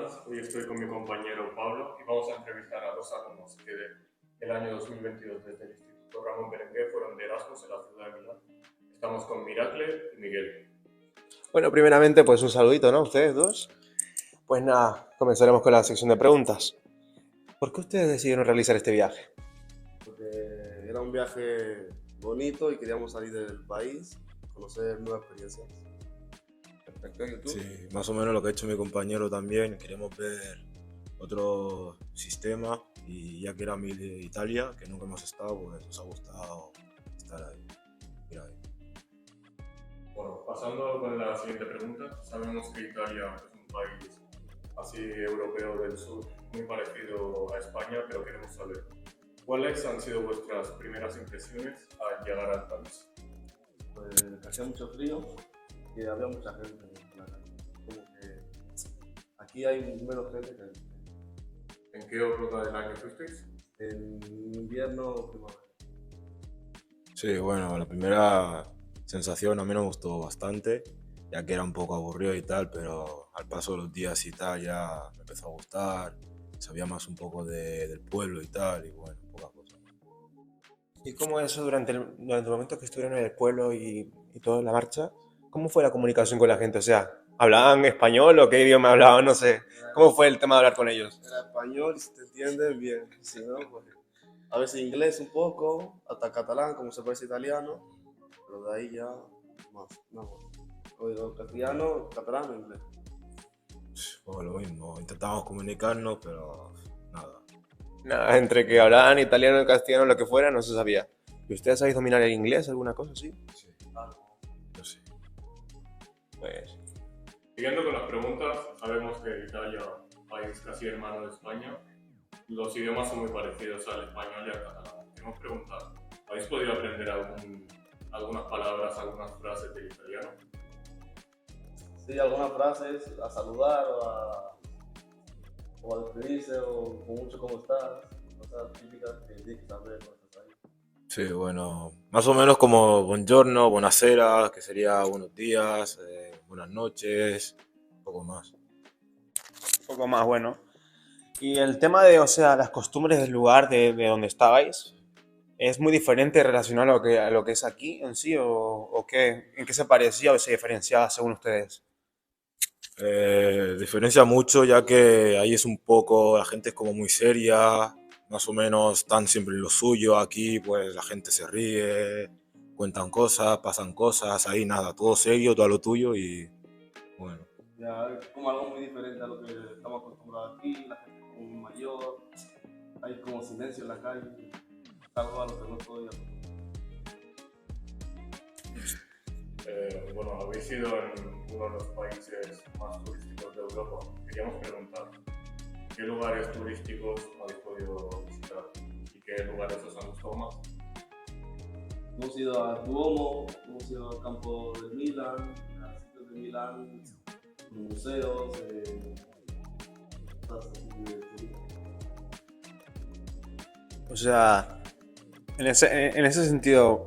buenas. Hoy estoy con mi compañero Pablo y vamos a entrevistar a dos alumnos que del año 2022 desde el Instituto Ramón Berenguer fueron de Erasmus en la ciudad de Milán. Estamos con Miracle y Miguel. Bueno, primeramente, pues un saludito, ¿no? Ustedes dos. Pues nada, comenzaremos con la sección de preguntas. ¿Por qué ustedes decidieron realizar este viaje? Porque era un viaje bonito y queríamos salir del país, conocer nuevas experiencias. Perfecto, ¿y tú? Sí, más o menos lo que ha hecho mi compañero también. Queremos ver otro sistema y ya que era Italia, que nunca hemos estado, pues nos ha gustado estar ahí. Ir ahí. Bueno, pasando con la siguiente pregunta, sabemos que Italia es un país así europeo del sur, muy parecido a España, pero queremos saber ¿cuáles han sido vuestras primeras impresiones al llegar al país? Pues hacía mucho frío y había mucha gente en la calle. Como que aquí hay menos gente que ¿En qué época del año fuisteis? en invierno o primavera. Sí, bueno, la primera sensación a mí me gustó bastante, ya que era un poco aburrido y tal, pero al paso de los días y tal ya me empezó a gustar, sabía más un poco del pueblo y tal, y bueno, poca cosa. ¿Y cómo eso durante el momento que estuvieron en el pueblo y toda la marcha? ¿Cómo fue la comunicación con la gente? O sea, ¿hablaban español o qué idioma hablaban? No sé. ¿Cómo fue el tema de hablar con ellos? Era español y si te entienden bien, si no, pues a veces inglés un poco, hasta catalán como se parece italiano, pero de ahí ya más, no. Oigo castellano, catalán o inglés. Pues lo mismo, intentamos comunicarnos, pero nada. Nada, entre que hablaban italiano, castellano, lo que fuera, no se sabía. ¿Y ustedes sabéis dominar el inglés, alguna cosa así? Sí, yo sí. Pues... Siguiendo con las preguntas, sabemos que Italia, país casi hermano de España, los idiomas son muy parecidos al español y al catalán. Queremos preguntar, ¿habéis podido aprender algunas palabras, algunas frases del italiano? Sí, algunas frases a saludar o a despedirse o con mucho cómo estás, cosas típicas que tienes que saber cuando estás ahí. Sí, bueno, más o menos como buongiorno, buonasera, que sería buenos días, buenas noches, un poco más. Un poco más bueno. Y el tema de, o sea, las costumbres del lugar de donde estabais, ¿es muy diferente relacionado a lo que es aquí en sí? ¿O qué? ¿En qué se parecía o se diferenciaba según ustedes? Diferencia mucho ya que ahí es un poco, la gente es como muy seria, más o menos están siempre en lo suyo, aquí pues la gente se ríe, cuentan cosas, pasan cosas, ahí nada, todo serio, todo a lo tuyo y bueno. Ya es como algo muy diferente a lo que estamos acostumbrados aquí, la gente es como muy mayor, hay como silencio en la calle, algo a lo que no estoy acostumbrado. Bueno, habéis ido en uno de los países más turísticos de Europa. Queríamos preguntar, ¿qué lugares turísticos habéis podido visitar y qué lugares os han gustado más? Hemos ido a Duomo, hemos ido al campo de Milán, a sitios de Milán, museos, cosas así de turismo. O sea, en ese sentido,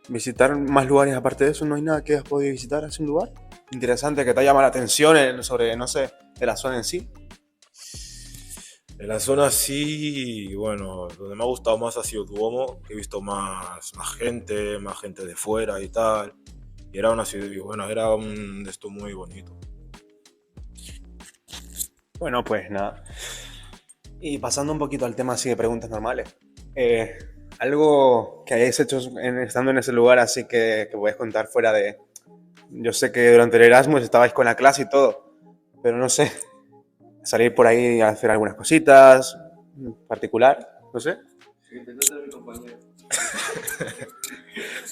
visitar más lugares aparte de eso, ¿no hay nada que hayas podido visitar hace un lugar? Interesante, que te haya llamado la atención sobre, no sé, de la zona en sí. En la zona sí, bueno, donde me ha gustado más ha sido Duomo, que he visto más gente de fuera y tal. Y era una ciudad, y bueno, era un esto muy bonito. Bueno, pues nada. Y pasando un poquito al tema así de preguntas normales. Algo que hayáis hecho estando en ese lugar así que podéis contar fuera de... Yo sé que durante el Erasmus estabais con la clase y todo, pero no sé, salir por ahí a hacer algunas cositas, en particular, no sé. Que te cuente mi compañero.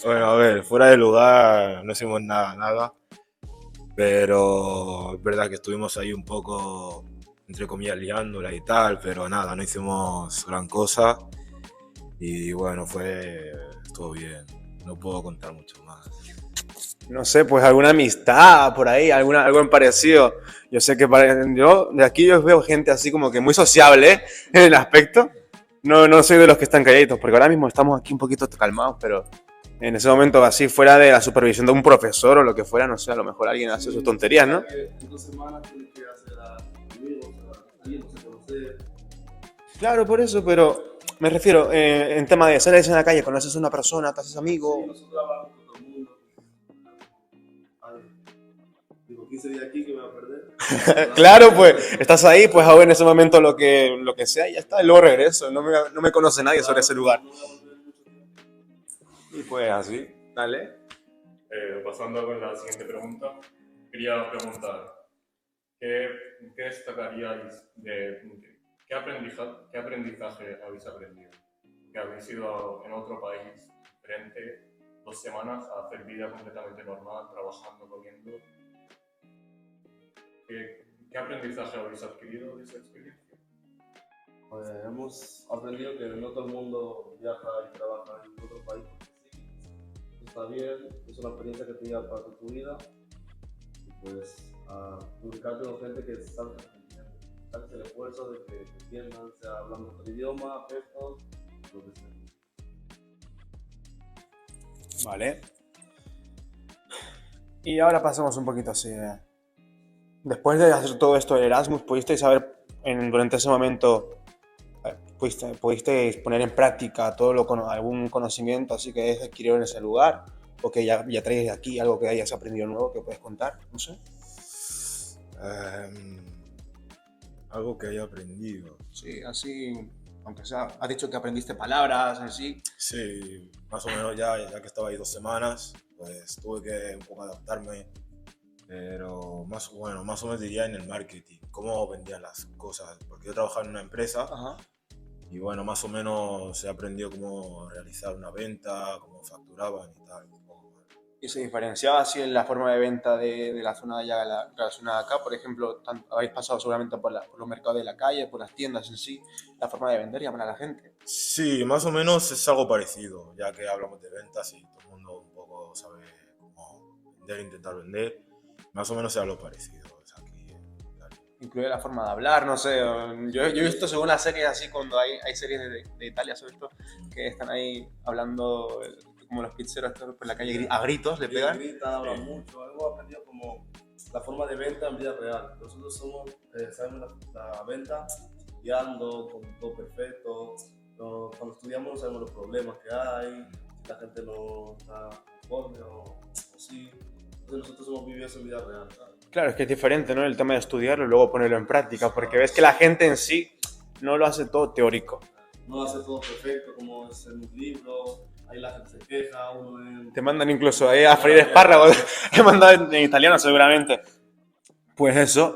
Bueno, a ver, fuera del lugar no hicimos nada, pero es verdad que estuvimos ahí un poco, entre comillas, liándola y tal, pero nada, no hicimos gran cosa y bueno, estuvo bien, no puedo contar mucho más. No sé, pues alguna amistad por ahí, algo en parecido. Yo sé que yo de aquí yo veo gente así como que muy sociable en el aspecto. No soy de los que están calladitos, porque ahora mismo estamos aquí un poquito calmados, pero en ese momento así fuera de la supervisión de un profesor o lo que fuera, no sé, a lo mejor alguien hace sus tonterías, ¿no? En 2 semanas tienes que hacer amigos, alguien no se conoce. Claro, por eso, pero me refiero, en tema de sales en la calle, conoces a una persona, te haces amigo. Sí, nosotros hablamos con todo el mundo. Ay, digo, 15 días aquí que me voy a perder. Claro, pues estás ahí, pues hago en ese momento lo que sea y ya está, y luego regreso. No me conoce nadie sobre ese lugar. No voy a volver mucho tiempo. Y pues así, dale. Pasando con la siguiente pregunta, quería preguntar, ¿qué destacaríais qué aprendizaje habéis aprendido? Que habéis ido en otro país diferente 2 semanas a hacer vida completamente normal, trabajando, comiendo. ¿Qué aprendizaje habéis adquirido de esa experiencia? Pues hemos aprendido que no todo el mundo viaja y trabaja en otro país. Sí, está bien, es una experiencia que te lleva para tu vida. Y pues a publicarte con gente que sabe el esfuerzo de que te entiendan, sea hablando otro idioma, afectos, lo que sea. Vale. Y ahora pasamos un poquito así. Después de hacer todo esto del Erasmus, ¿pudisteis saber durante ese momento, pudisteis poner en práctica algún conocimiento así que hayáis adquirido en ese lugar? ¿O que ya traéis de aquí algo que hayas aprendido nuevo que puedes contar? No sé. Algo que haya aprendido. Sí, así, aunque sea, has dicho que aprendiste palabras, así. Sí, más o menos ya que estaba ahí 2 semanas, pues tuve que un poco adaptarme, pero más o menos diría en el marketing, cómo vendían las cosas, porque yo trabajaba en una empresa. Ajá. Y bueno, más o menos he aprendido cómo realizar una venta, cómo facturaban y tal. ¿Y se diferenciaba así en la forma de venta de la zona de allá de la zona de acá? Por ejemplo, habéis pasado seguramente por los mercados de la calle, por las tiendas en sí, la forma de vender y llamar a la gente. Sí, más o menos es algo parecido, ya que hablamos de ventas y todo el mundo un poco sabe cómo vender, intentar vender. Más o menos es algo parecido. Es aquí, tal. Incluye la forma de hablar, no sé. Yo he visto según las series así, cuando hay series de Italia sobre esto, que están ahí hablando como los pizzeros por la calle a gritos, le pegan. Gritan, hablan mucho. Hemos aprendido como la forma de venta en vida real. Nosotros sabemos la venta estudiando, con todo perfecto. Cuando estudiamos no sabemos los problemas que hay, si la gente no está conforme o sí. Entonces nosotros hemos vivido eso en vida real, ¿sabes? Claro, es que es diferente, ¿no? El tema de estudiarlo y luego ponerlo en práctica, porque ves que la gente en sí no lo hace todo teórico. No hace todo perfecto como es en un libro, ahí la gente se queja, uno en... Te mandan incluso ahí a freír espárragos, te mandan en italiano seguramente. Pues eso.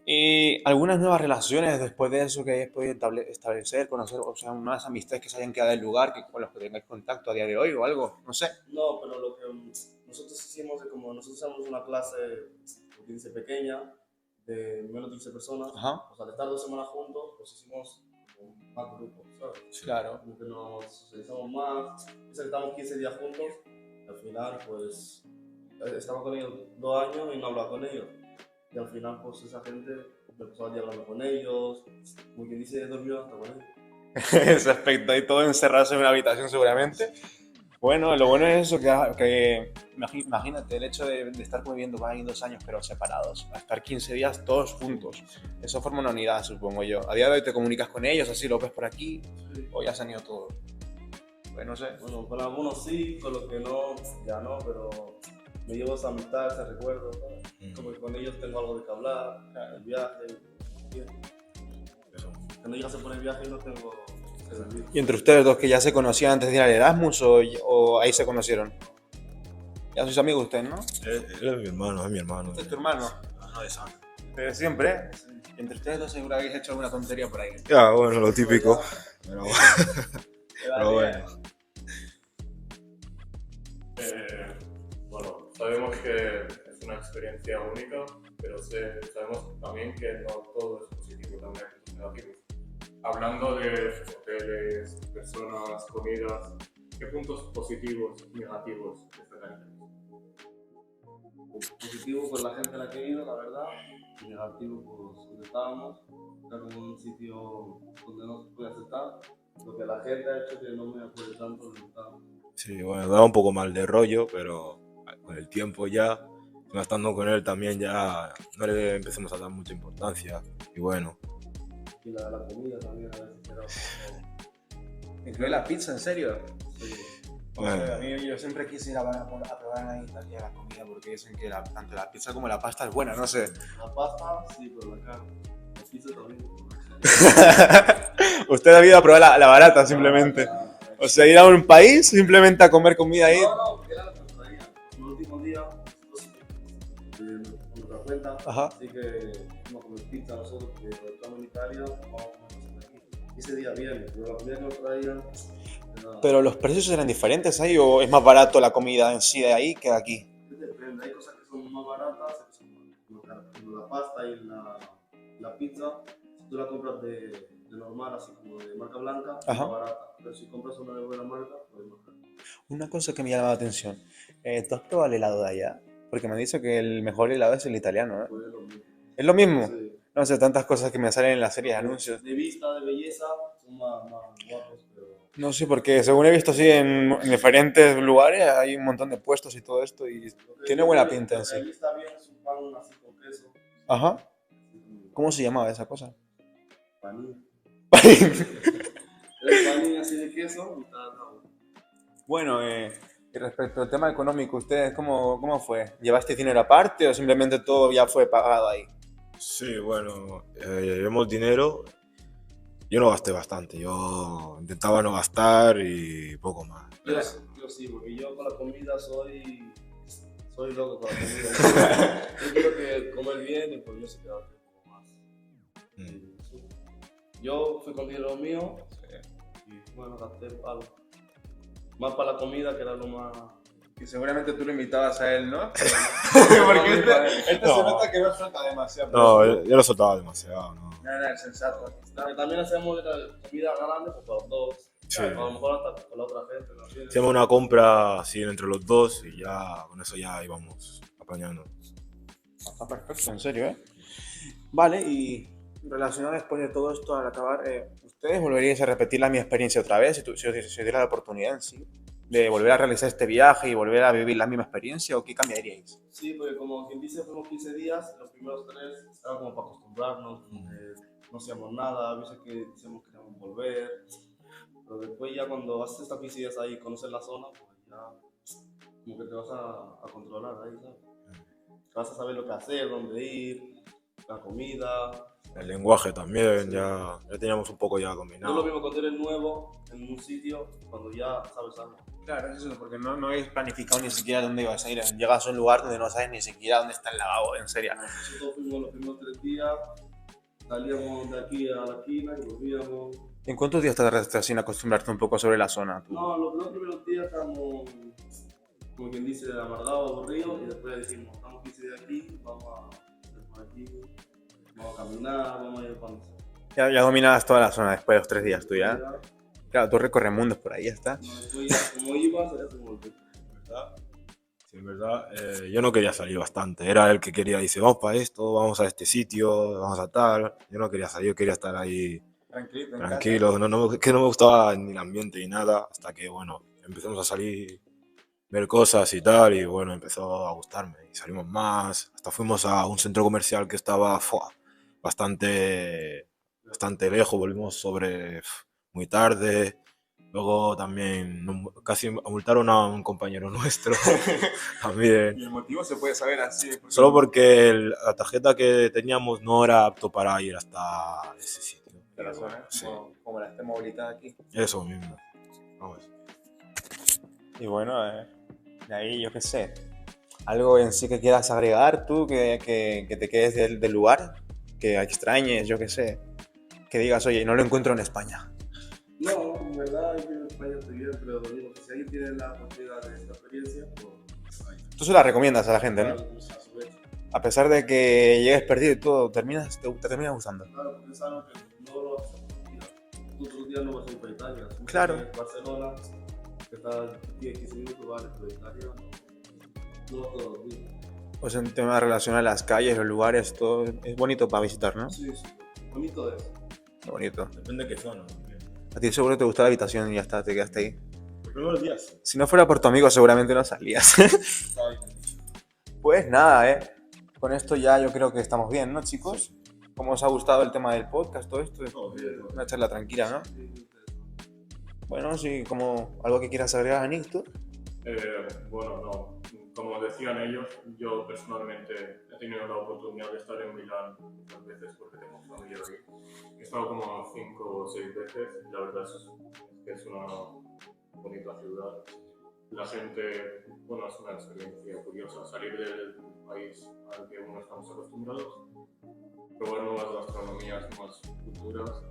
¿Y algunas nuevas relaciones después de eso que hayáis podido establecer, conocer, o sea, unas amistades que se hayan quedado en el lugar, con los que tengáis contacto a día de hoy o algo? No sé. No, pero lo que nosotros hicimos es como nosotros hacemos una clase, como dice, pequeña, de menos de 15 personas. Ajá. O sea, al estar 2 semanas juntos, pues hicimos como más grupos, ¿sabes? Claro. Como que nos socializamos más, piensa que estamos 15 días juntos, y al final, pues, estamos con ellos 2 años y no hablaba con ellos. Y al final, pues, esa gente empezó a hablando con ellos, como quien dice, dormió hasta con ellos. Ese aspecto ahí todo encerrarse en una habitación seguramente. Bueno, lo bueno es eso, que imagínate el hecho de estar conviviendo ahí 2 años pero separados, a estar 15 días todos juntos. Eso forma una unidad, supongo yo. A día de hoy te comunicas con ellos, así lo ves por aquí, Sí. o ya se han ido todos. Pues no sé. Bueno, con algunos sí, con los que no, ya no, pero me llevo esa amistad, ese recuerdo, ¿sabes? Como que con ellos tengo algo de que hablar, el viaje, bien. Eso. Cuando llegas a por el viaje no tengo que servir. ¿Y entre ustedes dos que ya se conocían antes de ir al Erasmus o ahí se conocieron? Ya sois amigos ustedes, ¿no? Él es mi hermano, es mi hermano. Este es tu hermano. No de sangre. Pero siempre, ¿eh? Entre ustedes dos seguro habéis hecho alguna tontería por ahí. Ya, bueno, lo típico. Pero bueno. Bueno, sabemos que es una experiencia única, pero sabemos también que no todo es positivo, también hay puntos negativos. Hablando de hoteles, personas, comidas, ¿qué puntos positivos y negativos destacarías? Positivo por la gente a la que he ido, la verdad, y negativo por donde estábamos. Era como un sitio donde no se puede aceptar. Lo que la gente ha hecho que no me acuerde tanto donde estábamos. Sí, bueno, daba un poco mal de rollo, pero con el tiempo ya, estando con él también ya no le empecemos a dar mucha importancia. Y bueno, Y la comida también a veces era un poco... ¿Incluye la pizza, en serio? Sí. O sea, a mí yo siempre quise ir a probar en Italia la comida porque dicen que tanto la pizza como la pasta es buena, no sé. La pasta, sí, pero la carne. La pizza también. Usted ha ido a probar la barata simplemente. O sea, ir a un país simplemente a comer comida ahí. No, porque era la que nos traían. El último día, por nuestra cuenta, Ajá. así que vamos a comer pizza nosotros, que estamos en Italia, vamos a comer cosas de aquí. Y ese día viene, pero la comida que nos traían era... Pero los precios eran diferentes ahí o es más barato la comida en sí de ahí que de aquí. Depende, hay cosas que son más baratas, hay cosas más caras. Como la pasta y la pizza, si tú la compras de normal, así como de marca blanca, es Ajá. más barata. Pero si compras una de buena marca, pues es más cara. Una cosa que me llama la atención. ¿Tú has probado el helado de allá? Porque me han dicho que el mejor helado es el italiano, ¿eh? Pues es lo mismo. ¿Es lo mismo? Sí. No sé, tantas cosas que me salen en las series de anuncios. De vista, de belleza, son más guapos, pero... No sé, porque según he visto así en diferentes lugares hay un montón de puestos y todo esto y tiene buena pinta en sí. Lo que está bien es un pan así con queso. Ajá. Así como ¿Cómo se llamaba esa cosa? panín. El panín así de queso y está bueno. Bueno, y respecto al tema económico, ¿ustedes cómo fue? ¿Llevaste dinero aparte o simplemente todo ya fue pagado ahí? Sí, bueno, llevamos dinero. Yo no gasté bastante, yo intentaba no gastar y poco más. Yo sí, porque yo con la comida soy loco con la comida. Yo quiero que comer bien y pues yo sí quiero hacer un poco más. Mm. Yo fui con dinero mío y bueno, gasté algo. Más para la comida, que era lo más... Y seguramente tú lo invitabas a él, ¿no? Porque este No. se nota que no suelta demasiado. No, yo lo soltaba demasiado, ¿no? No, es sensato. También hacíamos comida grande pues, para los dos. Sí. A lo mejor hasta con la otra gente. ¿No? Hacíamos una compra así entre los dos y ya con eso ya íbamos apañando. Está perfecto, en serio, ¿eh? Vale, y relacionado después de todo esto, al acabar, ¿ustedes volveríais a repetir la misma experiencia otra vez si os diera la oportunidad en sí? ¿De volver a realizar este viaje y volver a vivir la misma experiencia o qué cambiaríais? Sí, porque como quien dice, fuimos 15 días, los primeros 3 estaban como para acostumbrarnos, no hacíamos nada, a veces que decíamos que queríamos volver, pero después ya cuando haces estas 15 días ahí y conoces la zona, pues ya como que te vas a controlar ahí, ¿sabes? Vas a saber lo que hacer, dónde ir, la comida. El lenguaje también, ya teníamos un poco ya No es lo combinado. mismo cuando eres nuevo en un sitio, cuando ya sabes algo. Claro, es eso, porque no habéis planificado ni siquiera dónde ibas a ir. Llegas a un lugar donde no sabes ni siquiera dónde está el lavabo, en serio. Nosotros fuimos los primeros 3 días, salíamos de aquí a la esquina y volvíamos. ¿En cuántos días tardaste sin acostumbrarte un poco sobre la zona? Tú? No, los 2 primeros días estamos, como quien dice, amargados, aburridos, y después dijimos, estamos 15 días aquí, vamos a hacer por aquí, vamos a caminar, vamos a ir para donde sea. Ya dominabas toda la zona después de los 3 días, tú ya. Ya, Claro, tú recorres mundos por ahí, ya está. después ya, como ibas, ya se volvió. ¿Verdad? Sí, en verdad, yo no quería salir bastante. Era el que quería, dice, vamos para esto, vamos a este sitio, vamos a tal. Yo no quería salir, yo quería estar ahí tranquilo. Que no me gustaba ni el ambiente ni nada. Hasta que, bueno, empezamos a salir, ver cosas y tal. Y bueno, empezó a gustarme. Y salimos más. Hasta fuimos a un centro comercial que estaba bastante lejos. Volvimos muy tarde. Luego también casi multaron a un compañero nuestro. También. Y el motivo se puede saber así. Solo porque la tarjeta que teníamos no era apto para ir hasta ese sitio. de la zona, Sí, como la tenemos ahorita aquí. eso mismo. Vamos. Y bueno, de ahí yo qué sé. Algo en sí que quieras agregar tú, que te quedes del lugar, que extrañes, yo qué sé. Que digas, oye, no lo encuentro en España. No, en verdad, yo en España estoy bien, pero digo que si alguien tiene la oportunidad de esta experiencia, pues ahí. Tú se la recomiendas a la gente, ¿no? Claro, pues, a su vez. A pesar de que llegues perdido y todo, te termina gustando. Claro, porque es algo que no lo haces todos los días. Tú todos los días no vas a ir para Italia. Si Claro. vas a Barcelona, que está 10-15 minutos, vale, pero Italia no vas todos los días. Pues en tema relacionado a las calles, los lugares, todo es bonito para visitar, ¿no? Sí, sí. Bonito es. Qué bonito. Depende de qué zona. A ti seguro te gustó la habitación y ya está, te quedaste ahí. Los primeros días. Si no fuera por tu amigo, seguramente no salías. Pues nada, Con esto ya yo creo que estamos bien, ¿no, chicos? ¿Cómo os ha gustado el tema del podcast, todo esto? Todo bien, ¿no? Una charla tranquila, ¿no? Bueno, sí, como algo que quieras agregar, Anito. Bueno, no. Como decían ellos, yo personalmente he tenido la oportunidad de estar en Milán muchas veces porque tengo familia ahí. He estado como 5 o 6 veces y la verdad es que es una bonita ciudad. La gente, bueno, es una experiencia curiosa, salir del país al que uno estamos acostumbrados, probar nuevas gastronomías, nuevas culturas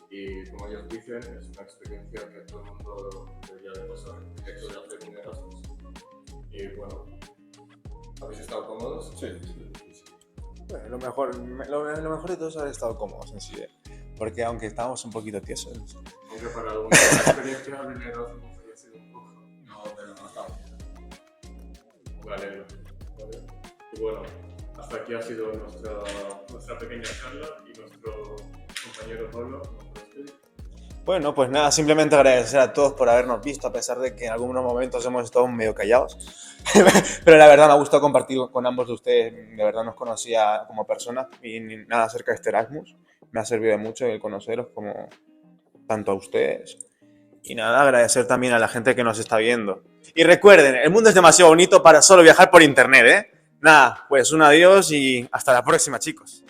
y, como ellos dicen, es una experiencia que todo el mundo debería de pasar, el hecho de hacer un Erasmus. Y bueno, ¿habéis estado cómodos? Sí. Bueno, lo mejor de todo es haber estado cómodos en sí, porque aunque estábamos un poquito tiesos. Aunque para algunos la experiencia del Erasmus haya sido un poco... No, pero no está bien. Me alegro. ¿Vale? Y bueno, hasta aquí ha sido nuestra pequeña charla y nuestro compañero Pablo nos despide. Bueno, pues nada, simplemente agradecer a todos por habernos visto, a pesar de que en algunos momentos hemos estado medio callados. Pero la verdad me ha gustado compartir con ambos de ustedes, de verdad nos conocía como personas y ni nada acerca de este Erasmus. Me ha servido mucho el conoceros como tanto a ustedes. Y nada, agradecer también a la gente que nos está viendo. Y recuerden, el mundo es demasiado bonito para solo viajar por internet, ¿eh? Nada, pues un adiós y hasta la próxima, chicos.